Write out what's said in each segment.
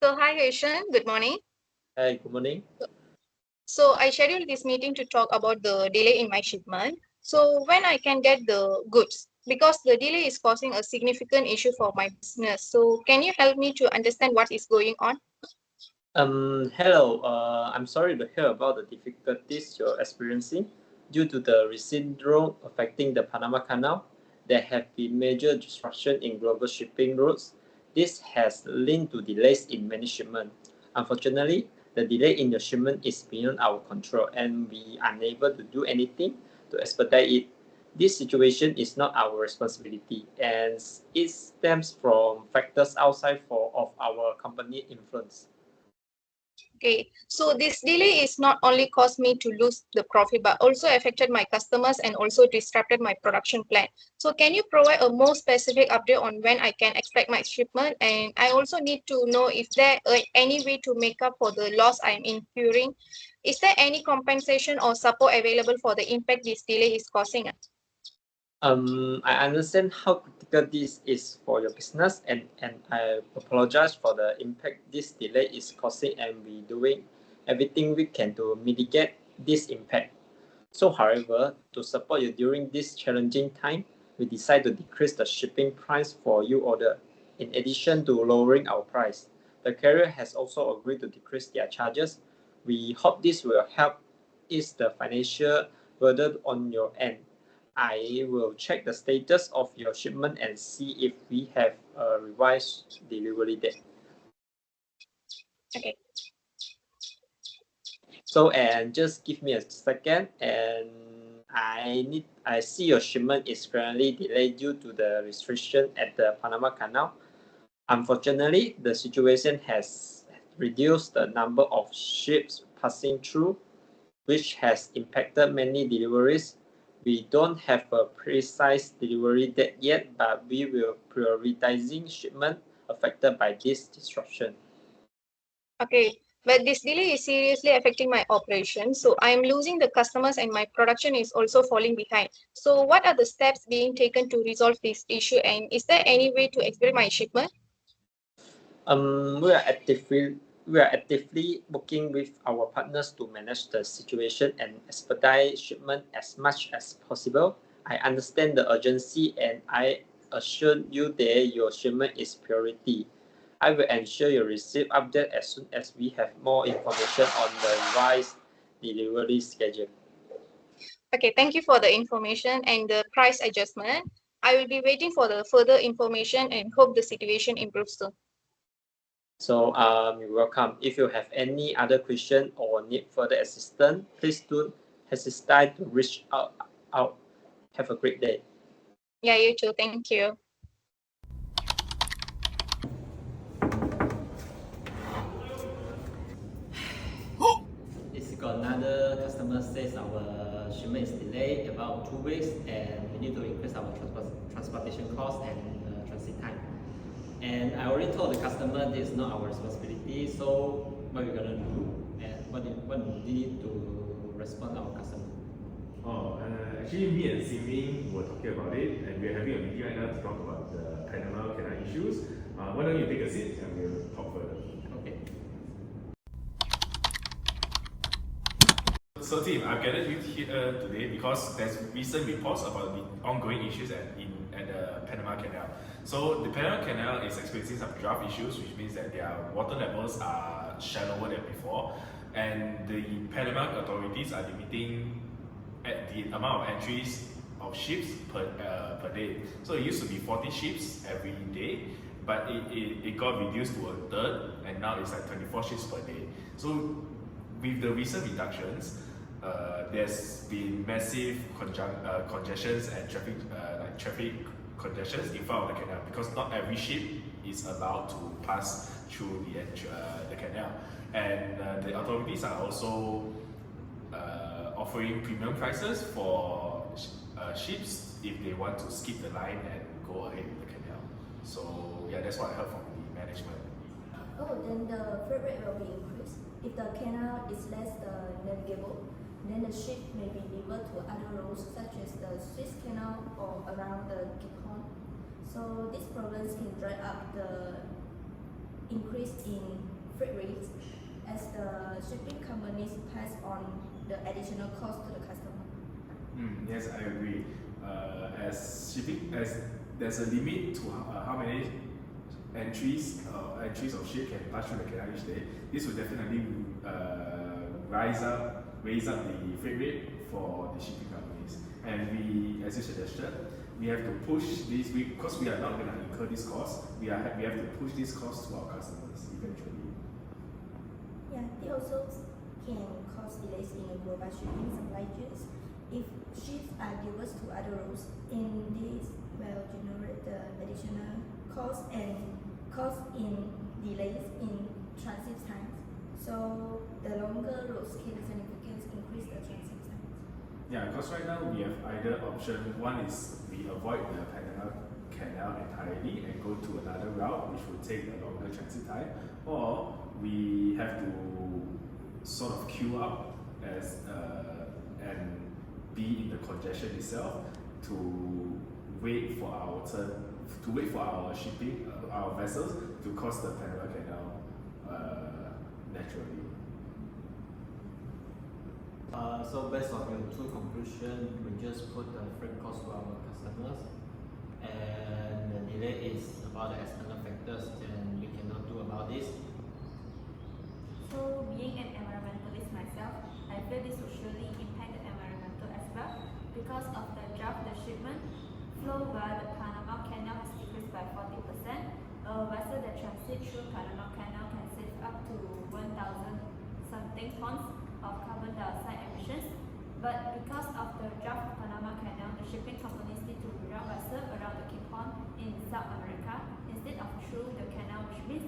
So, hi Haitian, good morning. Hi, good morning. So, I scheduled this meeting to talk about the delay in my shipment. So, when I can get the goods, because the delay is causing a significant issue for my business. So, can you help me to understand what is going on? Hello. I'm sorry to hear about the difficulties you're experiencing due to the recent drought affecting the Panama Canal. There have been major disruption in global shipping routes. This has led to delays in many shipments. Unfortunately, the delay in the shipment is beyond our control, and we are unable to do anything to expedite it. This situation is not our responsibility, and it stems from factors outside of our company influence. Okay, so this delay is not only caused me to lose the profit, but also affected my customers and also disrupted my production plan. So can you provide a more specific update on when I can expect my shipment? And I also need to know if there any way to make up for the loss I'm incurring. Is there any compensation or support available for the impact this delay is causing? I understand how critical this is for your business, and I apologize for the impact this delay is causing, and we doing everything we can to mitigate this impact. So, however, to support you during this challenging time, we decide to decrease the shipping price for you order. In addition to lowering our price, the carrier has also agreed to decrease their charges. We hope this will help ease the financial burden on your end. I will check the status of your shipment and see if we have a revised delivery date. Okay. So, and just give me a second, and I see your shipment is currently delayed due to the restriction at the Panama Canal. Unfortunately, the situation has reduced the number of ships passing through, which has impacted many deliveries. We don't have a precise delivery date yet, but we will prioritizing shipment affected by this disruption. Okay, but this delay is seriously affecting my operation. So I'm losing the customers and my production is also falling behind. So what are the steps being taken to resolve this issue? And is there any way to expedite my shipment? Um, we are actively we are actively working with our partners to manage the situation and expedite shipment as much as possible. I understand the urgency, and I assure you that your shipment is priority. I will ensure you receive update as soon as we have more information on the revised delivery schedule. Okay, thank you for the information and the price adjustment. I will be waiting for the further information and hope the situation improves soon. So you're welcome. If you have any other question or need further assistance, please don't hesitate to reach out. Have a great day. Yeah, you too. Thank you. It's got another customer says our shipment is delayed about 2 weeks, and we need to increase our transportation cost and transit time. And I already told the customer this is not our responsibility. So what we're gonna do, and what we need to respond to our customer. Actually, me and Simi were talking about it, and we're having a meeting right now to talk about the Panama Canal issues. Why don't you take a seat and we'll talk further? Okay. So, team, I've gathered you here today because there's recent reports about the ongoing issues at the Panama Canal. So, the Panama Canal is experiencing some draft issues, which means that their water levels are shallower than before, and the Panama authorities are limiting at the amount of entries of ships per day. So it used to be 40 ships every day, but it got reduced to a third, and now it's like 24 ships per day. So with the recent reductions, there's been massive congestions and traffic congestions in front of the canal, because not every ship is allowed to pass through the canal, and the authorities are also offering premium prices for ships if they want to skip the line and go ahead with the canal. So yeah, that's what I heard from the management. Oh, then the freight rate will be increased. If the canal is less navigable, then the ship may be diverted to other routes such as the Swiss Canal or around the Cape Horn. So these problems can dry up the increase in freight rates as the shipping companies pass on the additional cost to the customer. Yes, I agree. As there's a limit to how many entries of ship can pass through the canal each day, this will definitely raise up the freight rate for the shipping companies. And we, as you suggested, we have to push this because we are not going to incur this cost. We have to push this cost to our customers eventually. Yeah, they also can cause delays in the global shipping supply chains. If ships are diverted to other routes, and this will generate the additional cost and cost in delays in transit times. So the longer routes can significantly increase the transit times. Yeah, because right now we have either option. One is we avoid the Panama Canal entirely and go to another route, which will take a longer transit time, or we have to sort of queue up and be in the congestion itself to wait for our turn, to wait for our shipping, our vessels to cross the Panama Canal naturally. So based on your two conclusions, we just put the freight cost to our customers, and the delay is about the external factors, and we cannot do about this. So, being an environmentalist myself, I feel this will surely impact the environmental as well because of the drought. The shipment flow via the Panama Canal has decreased by 40%. A vessel that transit through Panama Canal can save up to 1,000 something tons of carbon dioxide emissions. But because of the drought of Panama Canal, the shipping companies need to reroute vessels around the Cape Horn in South America instead of through the canal, which means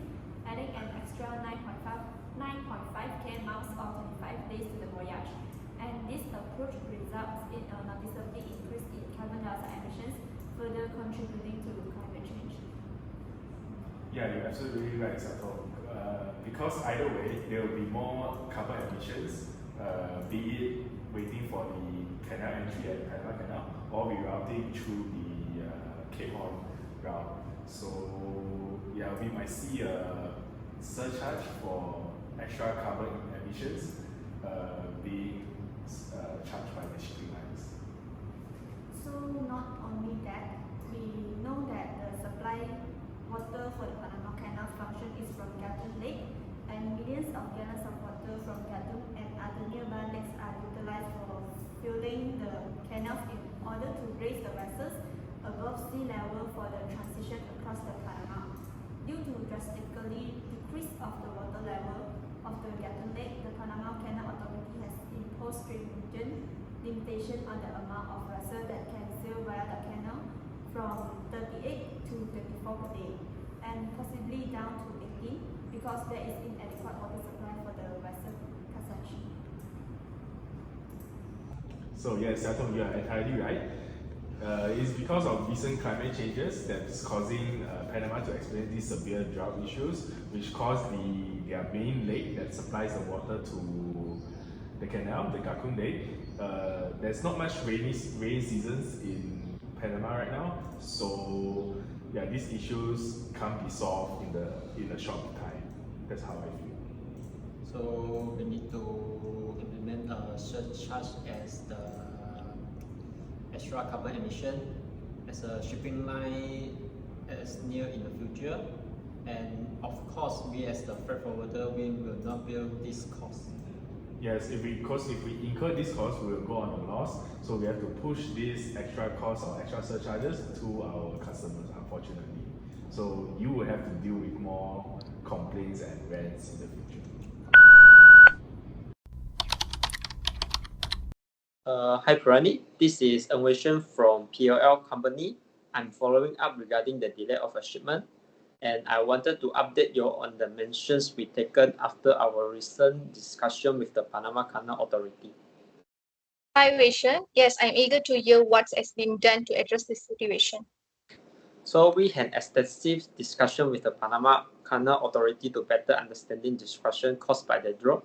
adding an extra 9.5k miles or 25 days to the voyage. And this approach results in a noticeably increase in carbon dioxide emissions, further contributing to climate change. Yeah, you're absolutely right, Sato. Because either way, there will be more carbon emissions, be it waiting for the canal entry at the Panama Canal or rerouting through the Cape Horn route. So yeah, we might see a surcharge for extra carbon emissions being charged by the shipping lines. So not only that, we know that the supply water for the Panama Canal function is from Gatun Lake, and millions of gallons of water from Gatun and other nearby lakes are utilized for filling the canals in order to raise the vessels above sea level for the transition across the Panama. Due to drastically decrease of the water level of the Gatun Lake, the Panama Canal Authority has imposed stringent limitation on the amount of vessels that can sail via the canal from 38 to 34 per day, and possibly down to 18 because there is inadequate water supply for the vessel passage. So yes, Sato, you are entirely right. It's because of recent climate changes that's causing Panama to experience these severe drought issues, which caused their main lake that supplies the water to the canal, the Gatun Lake. There's not much rainy seasons in Panama right now, so yeah, these issues can't be solved in a short time. That's how I feel. So we need to implement a surcharge as the extra carbon emission as a shipping line as near in the future, and of course we as the freight forwarder we will not bear this cost. Yes, if we incur this cost, we will go on a loss. So we have to push these extra costs or extra surcharges to our customers, unfortunately. So you will have to deal with more complaints and rants in the future. Hi Purani, this is Enwation from PLL company. I'm following up regarding the delay of a shipment, and I wanted to update you on the mentions we taken after our recent discussion with the Panama Canal Authority. Hi, Vishen. Yes, I'm eager to hear what has been done to address this situation. So we had extensive discussion with the Panama Canal Authority to better understanding disruption caused by the drought.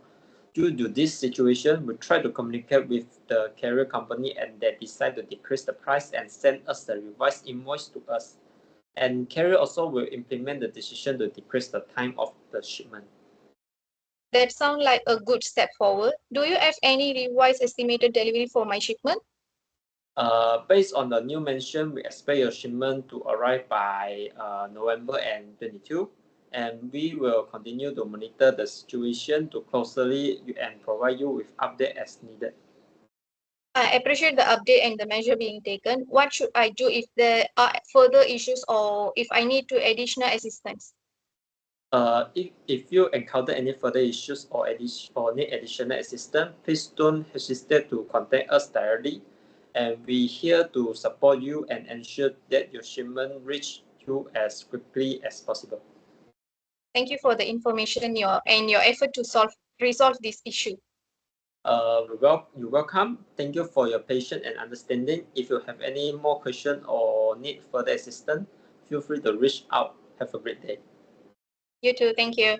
Due to this situation, we tried to communicate with the carrier company and they decided to decrease the price and send us the revised invoice to us. And carrier also will implement the decision to decrease the time of the shipment. That sounds like a good step forward. Do you have any revised estimated delivery for my shipment? Based on the new mention, we expect your shipment to arrive by November and 22, and we will continue to monitor the situation to closely and provide you with update as needed. I appreciate the update and the measure being taken. What should I do if there are further issues or if I need to additional assistance? If you encounter any further issues or need additional assistance, please don't hesitate to contact us directly, and we're here to support you and ensure that your shipment reach you as quickly as possible. Thank you for the information and your effort to resolve this issue. You're welcome. Thank you for your patience and understanding. If you have any more questions or need further assistance, feel free to reach out. Have a great day. You too. Thank you.